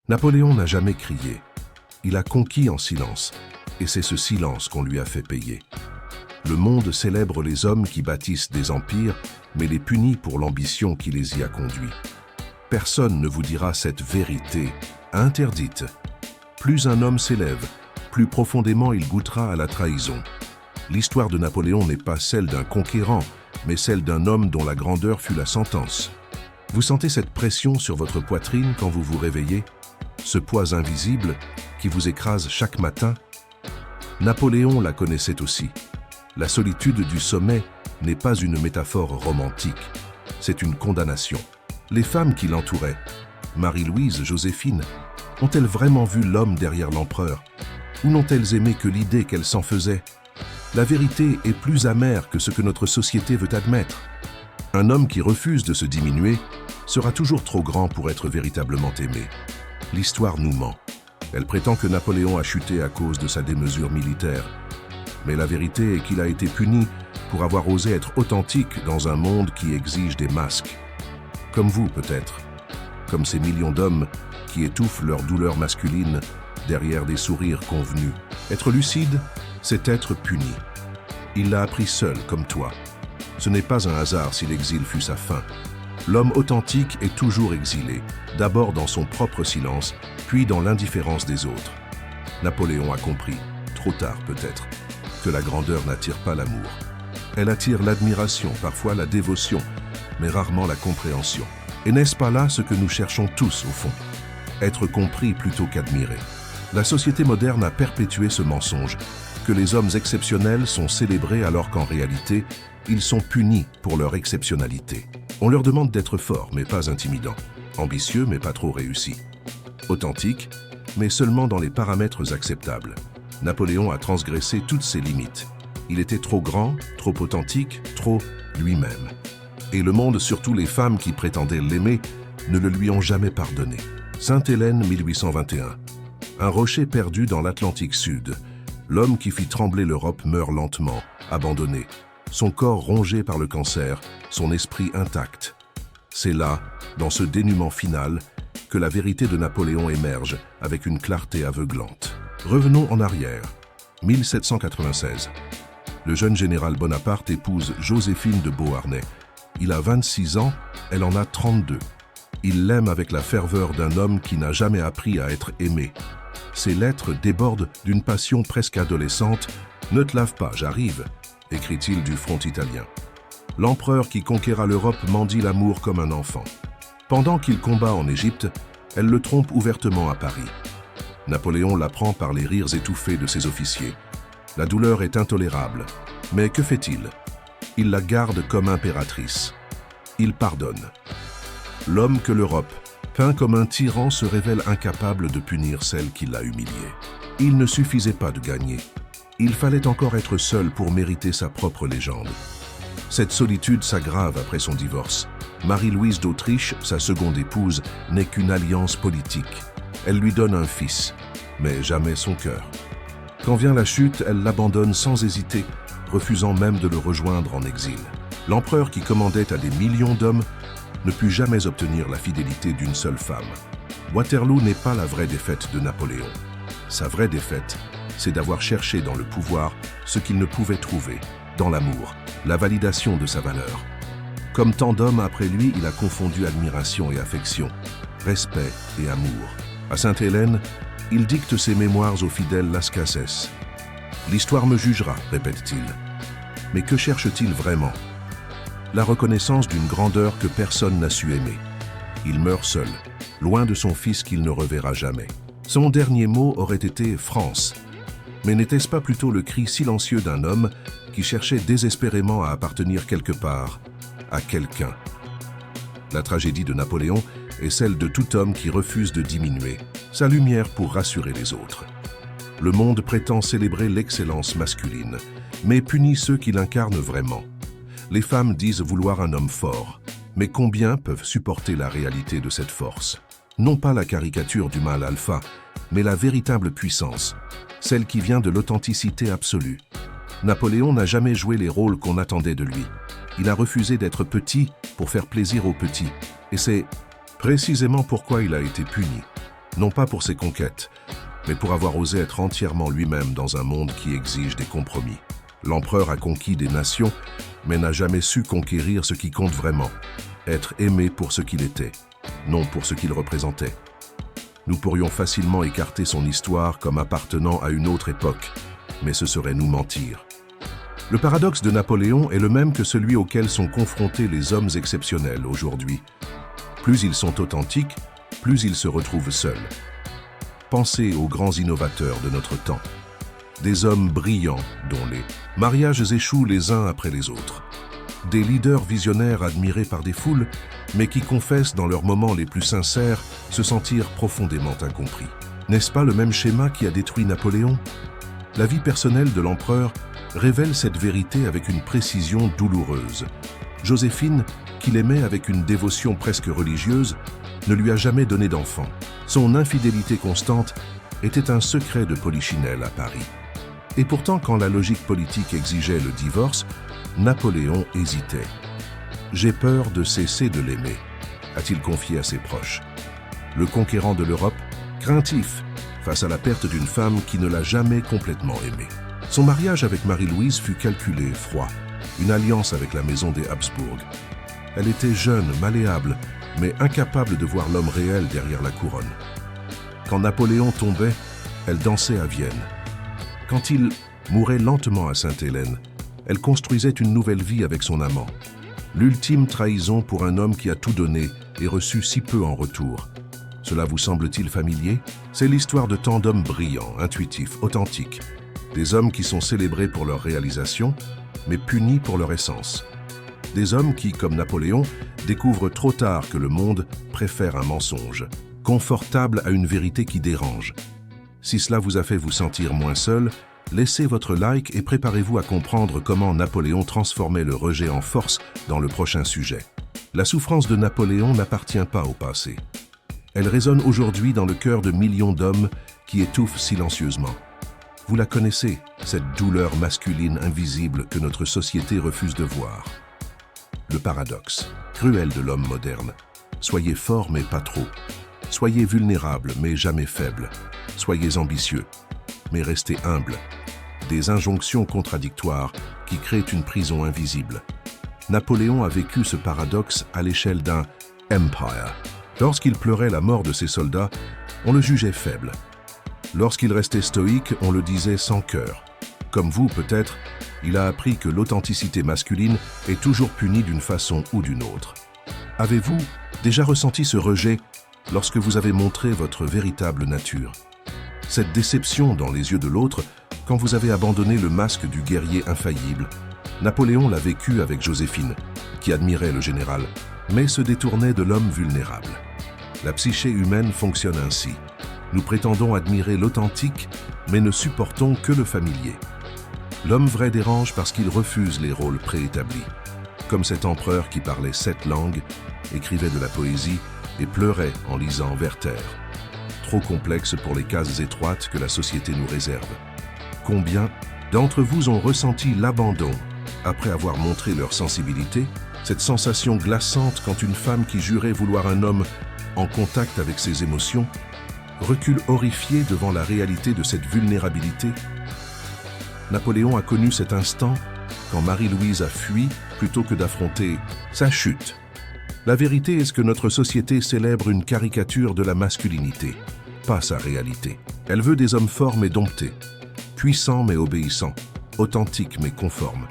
Napoléon n'a jamais crié. Il a conquis en silence, et c'est ce silence qu'on lui a fait payer. Le monde célèbre les hommes qui bâtissent des empires, mais les punit pour l'ambition qui les y a conduits. Personne ne vous dira cette vérité interdite. Plus un homme s'élève, plus profondément il goûtera à la trahison. L'histoire de Napoléon n'est pas celle d'un conquérant, mais celle d'un homme dont la grandeur fut la sentence. Vous sentez cette pression sur votre poitrine quand vous vous réveillez? Ce poids invisible qui vous écrase chaque matin? Napoléon la connaissait aussi. La solitude du sommet n'est pas une métaphore romantique, c'est une condamnation. Les femmes qui l'entouraient, Marie-Louise, Joséphine, ont-elles vraiment vu l'homme derrière l'empereur? Ou n'ont-elles aimé que l'idée qu'elle s'en faisait? La vérité est plus amère que ce que notre société veut admettre. Un homme qui refuse de se diminuer sera toujours trop grand pour être véritablement aimé. L'histoire nous ment. Elle prétend que Napoléon a chuté à cause de sa démesure militaire. Mais la vérité est qu'il a été puni pour avoir osé être authentique dans un monde qui exige des masques. Comme vous peut-être, comme ces millions d'hommes qui étouffent leur douleur masculine derrière des sourires convenus. Être lucide, c'est être puni. Il l'a appris seul, comme toi. Ce n'est pas un hasard si l'exil fut sa fin. L'homme authentique est toujours exilé, d'abord dans son propre silence, puis dans l'indifférence des autres. Napoléon a compris, trop tard peut-être, que la grandeur n'attire pas l'amour. Elle attire l'admiration, parfois la dévotion, mais rarement la compréhension. Et n'est-ce pas là ce que nous cherchons tous au fond? Être compris plutôt qu'admiré. La société moderne a perpétué ce mensonge, que les hommes exceptionnels sont célébrés alors qu'en réalité, ils sont punis pour leur exceptionnalité. On leur demande d'être forts, mais pas intimidants, ambitieux, mais pas trop réussis, authentiques, mais seulement dans les paramètres acceptables. Napoléon a transgressé toutes ses limites. Il était trop grand, trop authentique, trop lui-même. Et le monde, surtout les femmes qui prétendaient l'aimer, ne le lui ont jamais pardonné. Sainte-Hélène, 1821. Un rocher perdu dans l'Atlantique Sud. L'homme qui fit trembler l'Europe meurt lentement, abandonné. Son corps rongé par le cancer, son esprit intact. C'est là, dans ce dénuement final, que la vérité de Napoléon émerge avec une clarté aveuglante. Revenons en arrière. 1796. Le jeune général Bonaparte épouse Joséphine de Beauharnais. Il a 26 ans, elle en a 32. Il l'aime avec la ferveur d'un homme qui n'a jamais appris à être aimé. Ses lettres débordent d'une passion presque adolescente. « Ne te lave pas, j'arrive », écrit-il du front italien. L'empereur qui conquéra l'Europe mendie l'amour comme un enfant. Pendant qu'il combat en Égypte, elle le trompe ouvertement à Paris. Napoléon l'apprend par les rires étouffés de ses officiers. La douleur est intolérable. Mais que fait-il? Il la garde comme impératrice. Il pardonne. L'homme que l'Europe, peint comme un tyran, se révèle incapable de punir celle qui l'a humilié. Il ne suffisait pas de gagner. Il fallait encore être seul pour mériter sa propre légende. Cette solitude s'aggrave après son divorce. Marie-Louise d'Autriche, sa seconde épouse, n'est qu'une alliance politique. Elle lui donne un fils, mais jamais son cœur. Quand vient la chute, elle l'abandonne sans hésiter, refusant même de le rejoindre en exil. L'empereur qui commandait à des millions d'hommes ne put jamais obtenir la fidélité d'une seule femme. Waterloo n'est pas la vraie défaite de Napoléon. Sa vraie défaite, c'est d'avoir cherché dans le pouvoir ce qu'il ne pouvait trouver, dans l'amour, la validation de sa valeur. Comme tant d'hommes après lui, il a confondu admiration et affection, respect et amour. À Sainte-Hélène, il dicte ses mémoires au fidèle Las Cases. « L'histoire me jugera », répète-t-il. Mais que cherche-t-il vraiment? La reconnaissance d'une grandeur que personne n'a su aimer. Il meurt seul, loin de son fils qu'il ne reverra jamais. Son dernier mot aurait été « France ». Mais n'était-ce pas plutôt le cri silencieux d'un homme qui cherchait désespérément à appartenir quelque part, à quelqu'un? La tragédie de Napoléon est celle de tout homme qui refuse de diminuer sa lumière pour rassurer les autres. Le monde prétend célébrer l'excellence masculine, mais punit ceux qui l'incarnent vraiment. Les femmes disent vouloir un homme fort, mais combien peuvent supporter la réalité de cette force? Non pas la caricature du mâle alpha, mais la véritable puissance, celle qui vient de l'authenticité absolue. Napoléon n'a jamais joué les rôles qu'on attendait de lui. Il a refusé d'être petit pour faire plaisir aux petits, et c'est précisément pourquoi il a été puni. non pas pour ses conquêtes, mais pour avoir osé être entièrement lui-même dans un monde qui exige des compromis. L'empereur a conquis des nations, mais n'a jamais su conquérir ce qui compte vraiment, être aimé pour ce qu'il était, non pour ce qu'il représentait. Nous pourrions facilement écarter son histoire comme appartenant à une autre époque, mais ce serait nous mentir. Le paradoxe de Napoléon est le même que celui auquel sont confrontés les hommes exceptionnels aujourd'hui. Plus ils sont authentiques, plus ils se retrouvent seuls. Pensez aux grands innovateurs de notre temps. Des hommes brillants dont les mariages échouent les uns après les autres. Des leaders visionnaires admirés par des foules, mais qui confessent dans leurs moments les plus sincères se sentir profondément incompris. N'est-ce pas le même schéma qui a détruit Napoléon? La vie personnelle de l'empereur révèle cette vérité avec une précision douloureuse. Joséphine, qu'il aimait avec une dévotion presque religieuse, ne lui a jamais donné d'enfant. Son infidélité constante était un secret de polichinelle à Paris. Et pourtant, quand la logique politique exigeait le divorce, Napoléon hésitait. « J'ai peur de cesser de l'aimer », a-t-il confié à ses proches. Le conquérant de l'Europe, craintif face à la perte d'une femme qui ne l'a jamais complètement aimé. Son mariage avec Marie-Louise fut calculé, froid, une alliance avec la maison des Habsbourg. Elle était jeune, malléable, mais incapable de voir l'homme réel derrière la couronne. Quand Napoléon tombait, elle dansait à Vienne. Quand il mourait lentement à Sainte-Hélène, elle construisait une nouvelle vie avec son amant. L'ultime trahison pour un homme qui a tout donné et reçu si peu en retour. Cela vous semble-t-il familier? C'est l'histoire de tant d'hommes brillants, intuitifs, authentiques. Des hommes qui sont célébrés pour leur réalisation, mais punis pour leur essence. Des hommes qui, comme Napoléon, découvrent trop tard que le monde préfère un mensonge, confortable à une vérité qui dérange. Si cela vous a fait vous sentir moins seul, laissez votre like et préparez-vous à comprendre comment Napoléon transformait le rejet en force dans le prochain sujet. La souffrance de Napoléon n'appartient pas au passé. Elle résonne aujourd'hui dans le cœur de millions d'hommes qui étouffent silencieusement. Vous la connaissez, cette douleur masculine invisible que notre société refuse de voir. Le paradoxe, cruel de l'homme moderne. Soyez fort mais pas trop. Soyez vulnérable mais jamais faible. Soyez ambitieux, mais restez humble. Des injonctions contradictoires qui créent une prison invisible. Napoléon a vécu ce paradoxe à l'échelle d'un « empire ». Lorsqu'il pleurait la mort de ses soldats, on le jugeait faible. Lorsqu'il restait stoïque, on le disait sans cœur. Comme vous, peut-être, il a appris que l'authenticité masculine est toujours punie d'une façon ou d'une autre. Avez-vous déjà ressenti ce rejet lorsque vous avez montré votre véritable nature? Cette déception dans les yeux de l'autre quand vous avez abandonné le masque du guerrier infaillible. Napoléon l'a vécu avec Joséphine, qui admirait le général, mais se détournait de l'homme vulnérable. La psyché humaine fonctionne ainsi. Nous prétendons admirer l'authentique, mais ne supportons que le familier. L'homme vrai dérange parce qu'il refuse les rôles préétablis. Comme cet empereur qui parlait 7 langues, écrivait de la poésie et pleurait en lisant Werther. Trop complexe pour les cases étroites que la société nous réserve. Combien d'entre vous ont ressenti l'abandon après avoir montré leur sensibilité, cette sensation glaçante quand une femme qui jurait vouloir un homme en contact avec ses émotions recule horrifiée devant la réalité de cette vulnérabilité? Napoléon a connu cet instant quand Marie-Louise a fui plutôt que d'affronter sa chute. La vérité est que notre société célèbre une caricature de la masculinité, pas sa réalité. Elle veut des hommes forts mais domptés, puissants mais obéissants, authentiques mais conformes.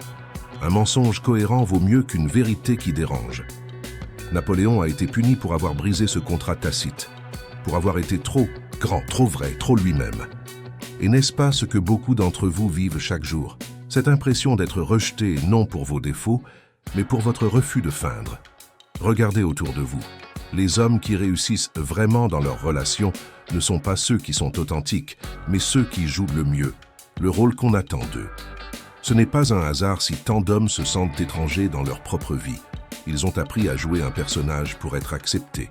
Un mensonge cohérent vaut mieux qu'une vérité qui dérange. Napoléon a été puni pour avoir brisé ce contrat tacite, pour avoir été trop grand, trop vrai, trop lui-même. Et n'est-ce pas ce que beaucoup d'entre vous vivent chaque jour? Cette impression d'être rejeté non pour vos défauts, mais pour votre refus de feindre. Regardez autour de vous. Les hommes qui réussissent vraiment dans leurs relations ne sont pas ceux qui sont authentiques, mais ceux qui jouent le mieux, le rôle qu'on attend d'eux. Ce n'est pas un hasard si tant d'hommes se sentent étrangers dans leur propre vie. Ils ont appris à jouer un personnage pour être acceptés.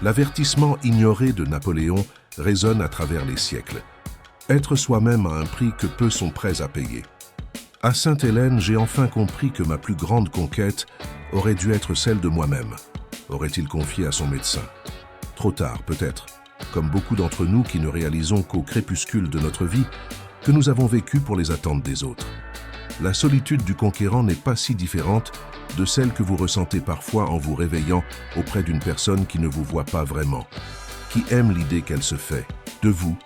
L'avertissement ignoré de Napoléon résonne à travers les siècles. Être soi-même a un prix que peu sont prêts à payer. À Sainte-Hélène, j'ai enfin compris que ma plus grande conquête aurait dû être celle de moi-même, aurait-il confié à son médecin. Trop tard, peut-être, comme beaucoup d'entre nous qui ne réalisons qu'au crépuscule de notre vie, que nous avons vécu pour les attentes des autres. La solitude du conquérant n'est pas si différente de celle que vous ressentez parfois en vous réveillant auprès d'une personne qui ne vous voit pas vraiment, qui aime l'idée qu'elle se fait de vous,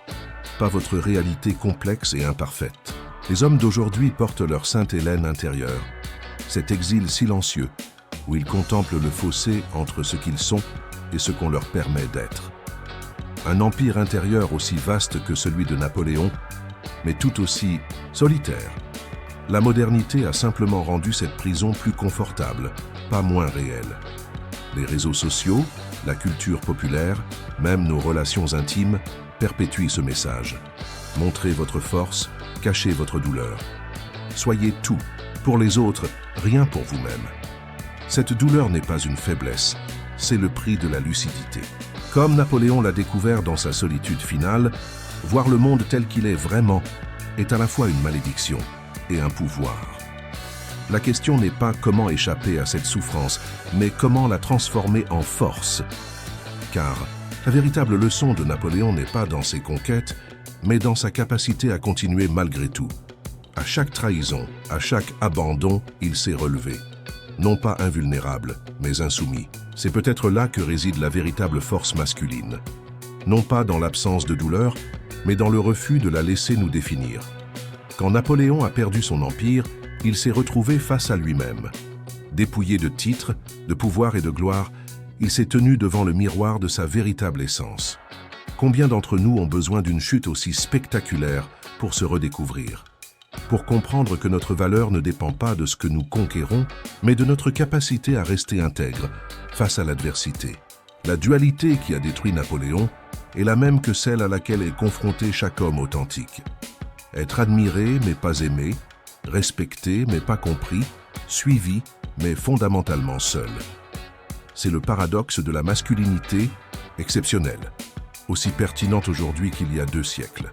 pas votre réalité complexe et imparfaite. Les hommes d'aujourd'hui portent leur Sainte Hélène intérieure, cet exil silencieux où ils contemplent le fossé entre ce qu'ils sont et ce qu'on leur permet d'être. Un empire intérieur aussi vaste que celui de Napoléon, mais tout aussi solitaire. La modernité a simplement rendu cette prison plus confortable, pas moins réelle. Les réseaux sociaux, la culture populaire, même nos relations intimes, perpétuent ce message. Montrez votre force, cachez votre douleur. Soyez tout pour les autres, rien pour vous-même. Cette douleur n'est pas une faiblesse, c'est le prix de la lucidité. Comme Napoléon l'a découvert dans sa solitude finale, voir le monde tel qu'il est vraiment est à la fois une malédiction et un pouvoir. La question n'est pas comment échapper à cette souffrance, mais comment la transformer en force. Car la véritable leçon de Napoléon n'est pas dans ses conquêtes, mais dans sa capacité à continuer malgré tout. À chaque trahison, à chaque abandon, il s'est relevé. Non pas invulnérable, mais insoumis. C'est peut-être là que réside la véritable force masculine. Non pas dans l'absence de douleur, mais dans le refus de la laisser nous définir. Quand Napoléon a perdu son empire, il s'est retrouvé face à lui-même. Dépouillé de titres, de pouvoir et de gloire, il s'est tenu devant le miroir de sa véritable essence. Combien d'entre nous ont besoin d'une chute aussi spectaculaire pour se redécouvrir? Pour comprendre que notre valeur ne dépend pas de ce que nous conquérons, mais de notre capacité à rester intègre face à l'adversité. La dualité qui a détruit Napoléon est la même que celle à laquelle est confronté chaque homme authentique. Être admiré mais pas aimé, respecté mais pas compris, suivi mais fondamentalement seul. C'est le paradoxe de la masculinité exceptionnelle, aussi pertinente aujourd'hui qu'il y a 2 siècles.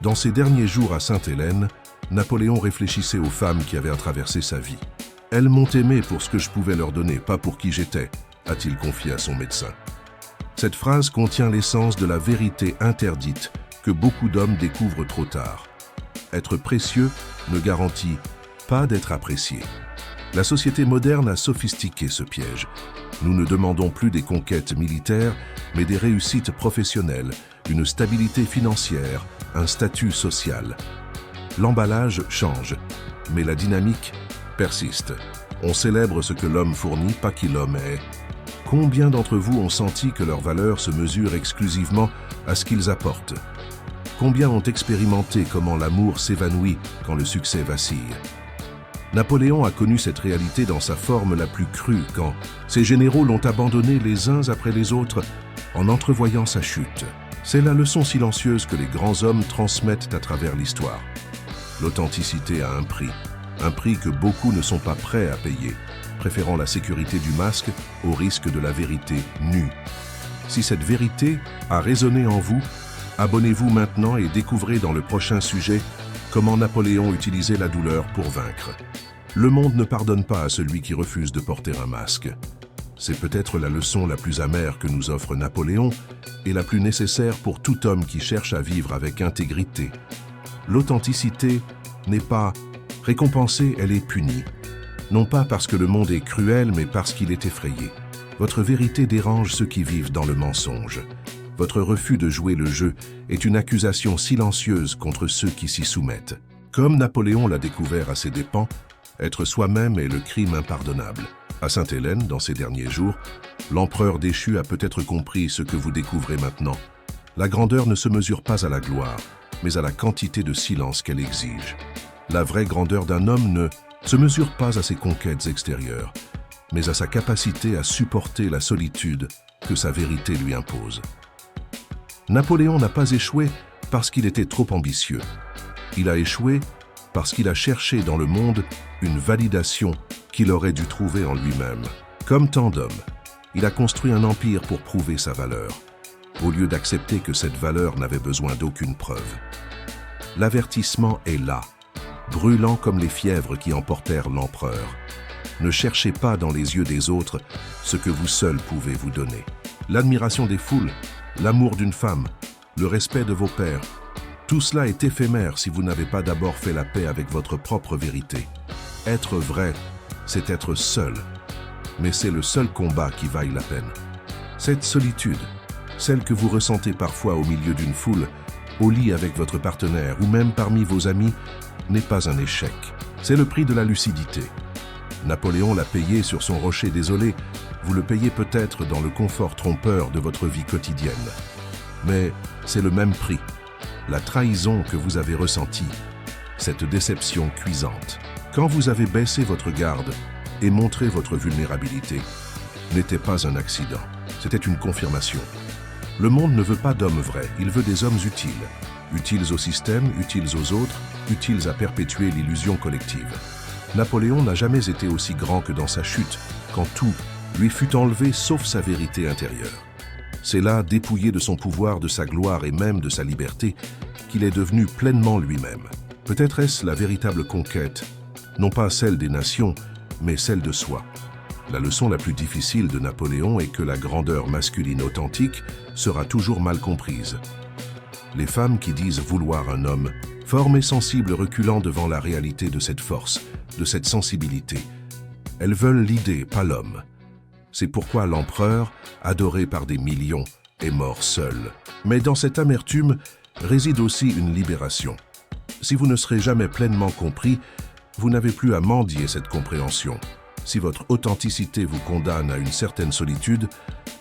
Dans ses derniers jours à Sainte-Hélène, Napoléon réfléchissait aux femmes qui avaient traversé sa vie. « Elles m'ont aimé pour ce que je pouvais leur donner, pas pour qui j'étais », a-t-il confié à son médecin. Cette phrase contient l'essence de la vérité interdite que beaucoup d'hommes découvrent trop tard. Être précieux ne garantit pas d'être apprécié. La société moderne a sophistiqué ce piège. Nous ne demandons plus des conquêtes militaires, mais des réussites professionnelles, une stabilité financière, un statut social. L'emballage change, mais la dynamique persiste. On célèbre ce que l'homme fournit, pas qui l'homme est. Combien d'entre vous ont senti que leur valeur se mesure exclusivement à ce qu'ils apportent? Combien ont expérimenté comment l'amour s'évanouit quand le succès vacille? Napoléon a connu cette réalité dans sa forme la plus crue quand ses généraux l'ont abandonné les uns après les autres en entrevoyant sa chute. C'est la leçon silencieuse que les grands hommes transmettent à travers l'histoire. L'authenticité a un prix que beaucoup ne sont pas prêts à payer, préférant la sécurité du masque au risque de la vérité nue. Si cette vérité a résonné en vous, abonnez-vous maintenant et découvrez dans le prochain sujet comment Napoléon utilisait la douleur pour vaincre. Le monde ne pardonne pas à celui qui refuse de porter un masque. C'est peut-être la leçon la plus amère que nous offre Napoléon et la plus nécessaire pour tout homme qui cherche à vivre avec intégrité. L'authenticité n'est pas récompensée, elle est punie. Non pas parce que le monde est cruel, mais parce qu'il est effrayé. Votre vérité dérange ceux qui vivent dans le mensonge. Votre refus de jouer le jeu est une accusation silencieuse contre ceux qui s'y soumettent. Comme Napoléon l'a découvert à ses dépens, être soi-même est le crime impardonnable. À Sainte-Hélène, dans ces derniers jours, l'empereur déchu a peut-être compris ce que vous découvrez maintenant. La grandeur ne se mesure pas à la gloire, mais à la quantité de silence qu'elle exige. La vraie grandeur d'un homme ne se mesure pas à ses conquêtes extérieures, mais à sa capacité à supporter la solitude que sa vérité lui impose. Napoléon n'a pas échoué parce qu'il était trop ambitieux. Il a échoué parce qu'il a cherché dans le monde une validation qu'il aurait dû trouver en lui-même. Comme tant d'hommes, il a construit un empire pour prouver sa valeur, au lieu d'accepter que cette valeur n'avait besoin d'aucune preuve. L'avertissement est là, brûlant comme les fièvres qui emportèrent l'empereur. Ne cherchez pas dans les yeux des autres ce que vous seul pouvez vous donner. L'admiration des foules, l'amour d'une femme, le respect de vos pères. Tout cela est éphémère si vous n'avez pas d'abord fait la paix avec votre propre vérité. Être vrai, c'est être seul. Mais c'est le seul combat qui vaille la peine. Cette solitude, celle que vous ressentez parfois au milieu d'une foule, au lit avec votre partenaire ou même parmi vos amis, n'est pas un échec. C'est le prix de la lucidité. Napoléon l'a payé sur son rocher désolé, vous le payez peut-être dans le confort trompeur de votre vie quotidienne. Mais c'est le même prix, la trahison que vous avez ressentie, cette déception cuisante. Quand vous avez baissé votre garde et montré votre vulnérabilité, n'était pas un accident, c'était une confirmation. Le monde ne veut pas d'hommes vrais, il veut des hommes utiles. Utiles au système, utiles aux autres, utiles à perpétuer l'illusion collective. Napoléon n'a jamais été aussi grand que dans sa chute, quand tout lui fut enlevé sauf sa vérité intérieure. C'est là, dépouillé de son pouvoir, de sa gloire et même de sa liberté, qu'il est devenu pleinement lui-même. Peut-être est-ce la véritable conquête, non pas celle des nations, mais celle de soi. La leçon la plus difficile de Napoléon est que la grandeur masculine authentique sera toujours mal comprise. Les femmes qui disent vouloir un homme, formes et sensibles reculant devant la réalité de cette force, de cette sensibilité. Elles veulent l'idée, pas l'homme. C'est pourquoi l'empereur, adoré par des millions, est mort seul. Mais dans cette amertume réside aussi une libération. Si vous ne serez jamais pleinement compris, vous n'avez plus à mendier cette compréhension. Si votre authenticité vous condamne à une certaine solitude,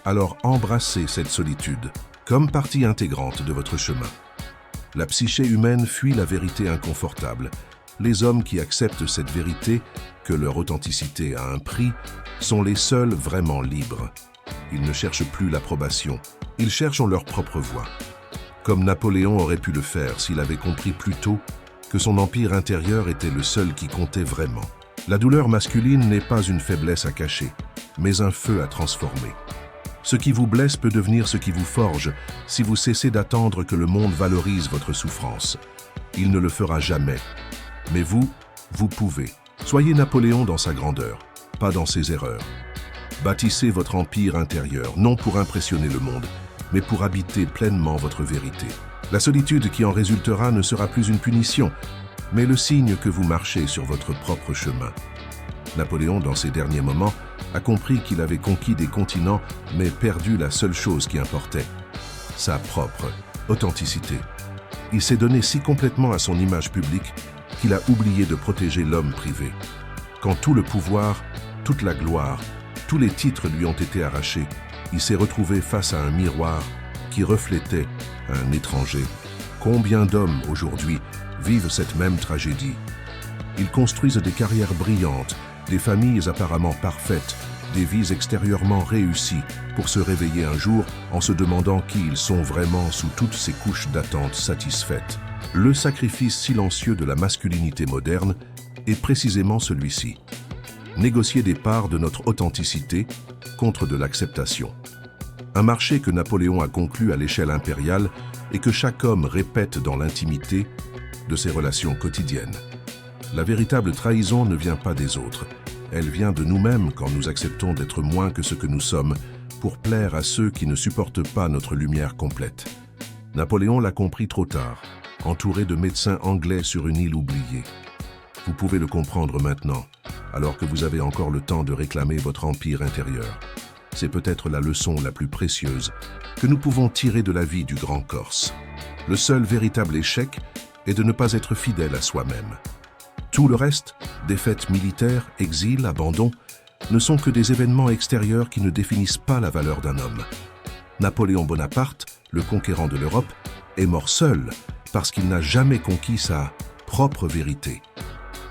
alors embrassez cette solitude comme partie intégrante de votre chemin. La psyché humaine fuit la vérité inconfortable. Les hommes qui acceptent cette vérité, que leur authenticité a un prix, sont les seuls vraiment libres. Ils ne cherchent plus l'approbation, ils cherchent leur propre voie. Comme Napoléon aurait pu le faire s'il avait compris plus tôt que son empire intérieur était le seul qui comptait vraiment. La douleur masculine n'est pas une faiblesse à cacher, mais un feu à transformer. Ce qui vous blesse peut devenir ce qui vous forge si vous cessez d'attendre que le monde valorise votre souffrance. Il ne le fera jamais. Mais vous, vous pouvez. Soyez Napoléon dans sa grandeur, pas dans ses erreurs. Bâtissez votre empire intérieur, non pour impressionner le monde, mais pour habiter pleinement votre vérité. La solitude qui en résultera ne sera plus une punition, mais le signe que vous marchez sur votre propre chemin. Napoléon, dans ses derniers moments, a compris qu'il avait conquis des continents, mais perdu la seule chose qui importait, sa propre authenticité. Il s'est donné si complètement à son image publique qu'il a oublié de protéger l'homme privé. Quand tout le pouvoir, toute la gloire, tous les titres lui ont été arrachés, il s'est retrouvé face à un miroir qui reflétait un étranger. Combien d'hommes, aujourd'hui, vivent cette même tragédie? Ils construisent des carrières brillantes, des familles apparemment parfaites, des vies extérieurement réussies, pour se réveiller un jour en se demandant qui ils sont vraiment sous toutes ces couches d'attente satisfaites. Le sacrifice silencieux de la masculinité moderne est précisément celui-ci. Négocier des parts de notre authenticité contre de l'acceptation. Un marché que Napoléon a conclu à l'échelle impériale et que chaque homme répète dans l'intimité de ses relations quotidiennes. La véritable trahison ne vient pas des autres. Elle vient de nous-mêmes quand nous acceptons d'être moins que ce que nous sommes pour plaire à ceux qui ne supportent pas notre lumière complète. Napoléon l'a compris trop tard, entouré de médecins anglais sur une île oubliée. Vous pouvez le comprendre maintenant, alors que vous avez encore le temps de réclamer votre empire intérieur. C'est peut-être la leçon la plus précieuse que nous pouvons tirer de la vie du grand Corse. Le seul véritable échec est de ne pas être fidèle à soi-même. Tout le reste, défaites militaires, exil, abandon, ne sont que des événements extérieurs qui ne définissent pas la valeur d'un homme. Napoléon Bonaparte, le conquérant de l'Europe, est mort seul parce qu'il n'a jamais conquis sa propre vérité.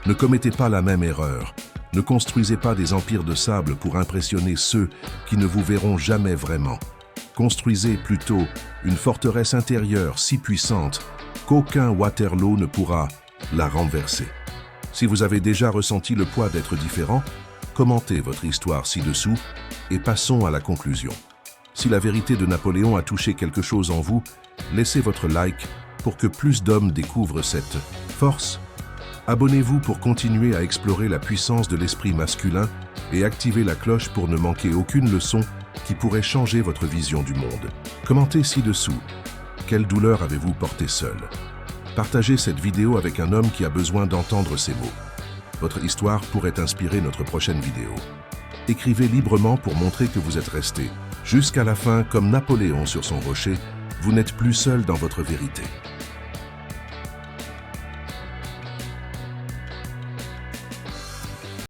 Ne commettez pas la même erreur. Ne construisez pas des empires de sable pour impressionner ceux qui ne vous verront jamais vraiment. Construisez plutôt une forteresse intérieure si puissante qu'aucun Waterloo ne pourra la renverser. Si vous avez déjà ressenti le poids d'être différent, commentez votre histoire ci-dessous et passons à la conclusion. Si la vérité de Napoléon a touché quelque chose en vous, laissez votre like pour que plus d'hommes découvrent cette force. Abonnez-vous pour continuer à explorer la puissance de l'esprit masculin et activez la cloche pour ne manquer aucune leçon qui pourrait changer votre vision du monde. Commentez ci-dessous. Quelle douleur avez-vous porté seul? Partagez cette vidéo avec un homme qui a besoin d'entendre ces mots. Votre histoire pourrait inspirer notre prochaine vidéo. Écrivez librement pour montrer que vous êtes resté jusqu'à la fin comme Napoléon sur son rocher. Vous n'êtes plus seul dans votre vérité.